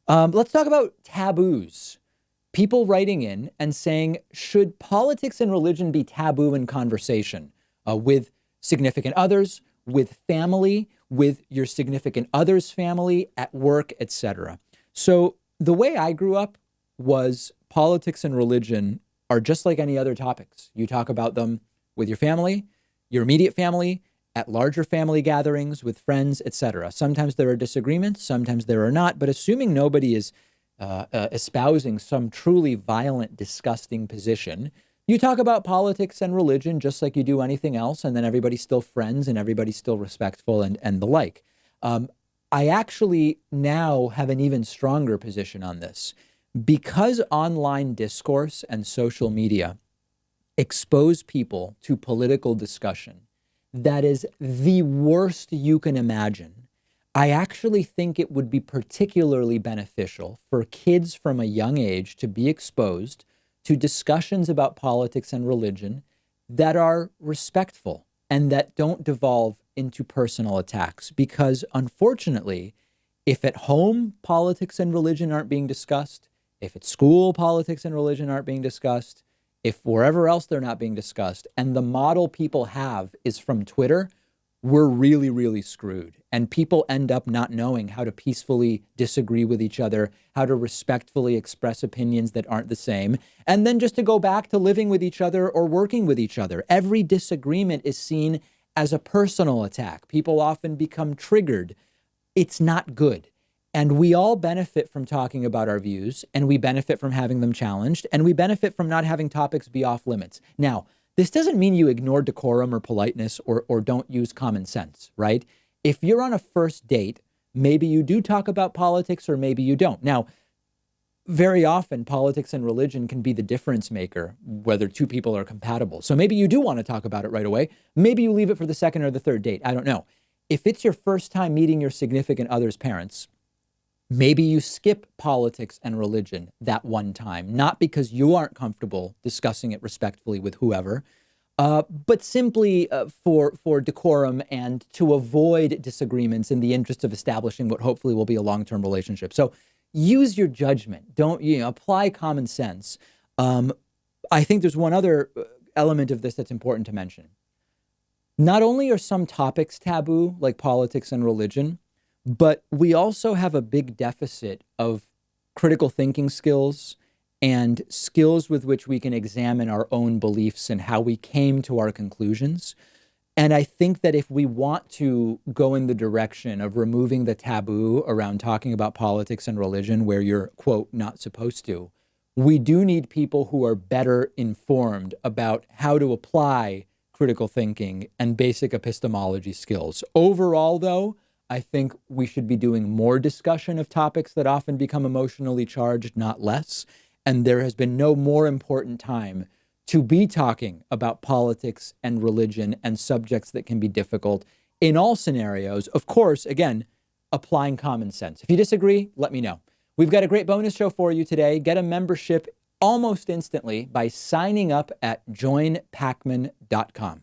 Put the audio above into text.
Let's talk about taboos. People writing in and saying, should politics and religion be taboo in conversation with significant others, with family, with your significant other's family, at work, etc. So the way I grew up was politics and religion are just like any other topics. You talk about them with your family, your immediate family, at larger family gatherings with friends, etc. Sometimes there are disagreements, sometimes there are not, but assuming nobody is espousing some truly violent, disgusting position, you talk about politics and religion just like you do anything else, and then everybody's still friends and everybody's still respectful and the like. I actually now have an even stronger position on this because online discourse and social media expose people to political discussion that is the worst you can imagine. I actually think it would be particularly beneficial for kids from a young age to be exposed to discussions about politics and religion that are respectful and that don't devolve into personal attacks. Because unfortunately, if at home politics and religion aren't being discussed, if at school politics and religion aren't being discussed, if wherever else they're not being discussed, and the model people have is from Twitter, we're really, really screwed. And people end up not knowing how to peacefully disagree with each other, how to respectfully express opinions that aren't the same, and then just to go back to living with each other or working with each other. Every disagreement is seen as a personal attack. People often become triggered. It's not good. And we all benefit from talking about our views, and we benefit from having them challenged, and we benefit from not having topics be off limits. Now, this doesn't mean you ignore decorum or politeness or don't use common sense, right? If you're on a first date, maybe you do talk about politics or maybe you don't. Now, very often politics and religion can be the difference maker, whether two people are compatible. So maybe you do want to talk about it right away. Maybe you leave it for the second or the third date. I don't know. If it's your first time meeting your significant other's parents, maybe you skip politics and religion that one time, not because you aren't comfortable discussing it respectfully with whoever, but simply for decorum and to avoid disagreements in the interest of establishing what hopefully will be a long-term relationship. So use your judgment. Don't, apply common sense. I think there's one other element of this that's important to mention. Not only are some topics taboo, like politics and religion, but we also have a big deficit of critical thinking skills and skills with which we can examine our own beliefs and how we came to our conclusions. And I think that if we want to go in the direction of removing the taboo around talking about politics and religion where you're, quote, not supposed to, we do need people who are better informed about how to apply critical thinking and basic epistemology skills. Overall, though, I think we should be doing more discussion of topics that often become emotionally charged, not less. And there has been no more important time to be talking about politics and religion and subjects that can be difficult in all scenarios. Of course, again, applying common sense. If you disagree, let me know. We've got a great bonus show for you today. Get a membership almost instantly by signing up at joinpakman.com.